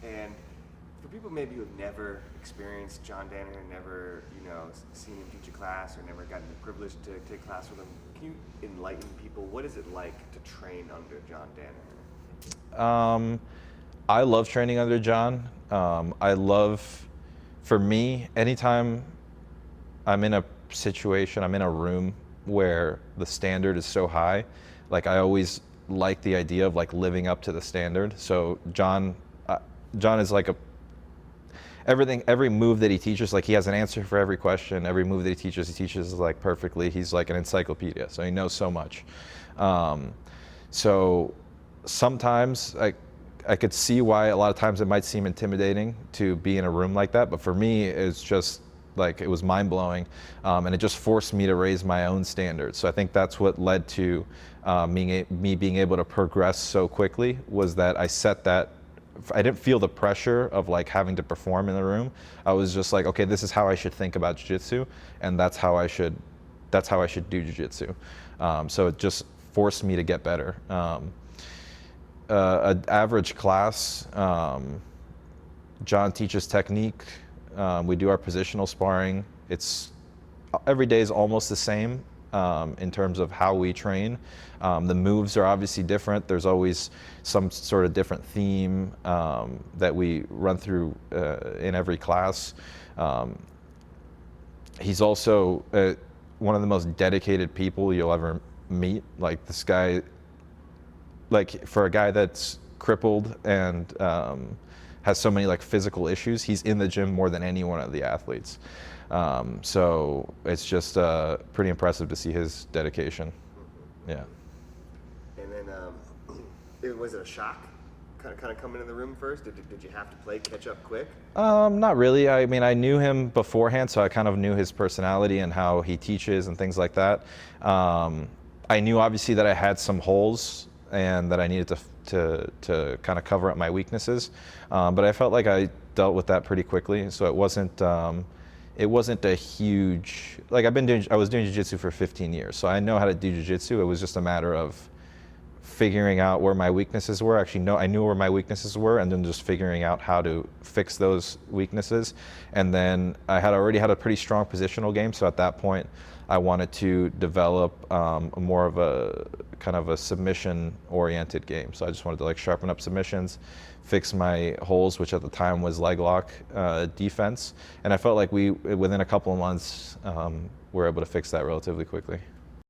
And for people maybe who have never experienced John Danaher, never seen him teach a class, or never gotten the privilege to take class with him, can you enlighten people? What is it like to train under John Danaher? I love training under John. For me, anytime I'm in a situation, I'm in a room where the standard is so high, like I always like the idea of like living up to the standard. So John is like every move that he teaches, like he has an answer for every question. Every move that he teaches like perfectly. He's like an encyclopedia, so he knows so much. So sometimes I could see why a lot of times it might seem intimidating to be in a room like that, but for me, it's just like it was mind-blowing, and it just forced me to raise my own standards. So I think that's what led to me being able to progress so quickly, was that I didn't feel the pressure of like having to perform in the room. I was just like, okay, this is how I should think about jiu-jitsu, and that's how I should do jiu-jitsu. So it just forced me to get better. An average class, John teaches technique. We do our positional sparring. Every day is almost the same in terms of how we train. The moves are obviously different. There's always some sort of different theme that we run through in every class. He's also one of the most dedicated people you'll ever meet. Like this guy, like for a guy that's crippled and has so many like physical issues, he's in the gym more than any one of the athletes. So it's just pretty impressive to see his dedication. Yeah. And then, was it a shock? Kind of coming in the room first? Did you have to catch up quick? Not really. I mean, I knew him beforehand, so I kind of knew his personality and how he teaches and things like that. I knew obviously that I had some holes and that I needed to kind of cover up my weaknesses, but I felt like I dealt with that pretty quickly. So it wasn't a huge, like I was doing jiu-jitsu for 15 years, so I know how to do jiu-jitsu. It was just a matter of figuring out where my weaknesses were. Actually, I knew where my weaknesses were, and then just figuring out how to fix those weaknesses. And then I had already had a pretty strong positional game, so at that point, I wanted to develop more of a kind of a submission-oriented game. So I just wanted to like sharpen up submissions, fix my holes, which at the time was leg lock defense. And I felt like within a couple of months, were able to fix that relatively quickly.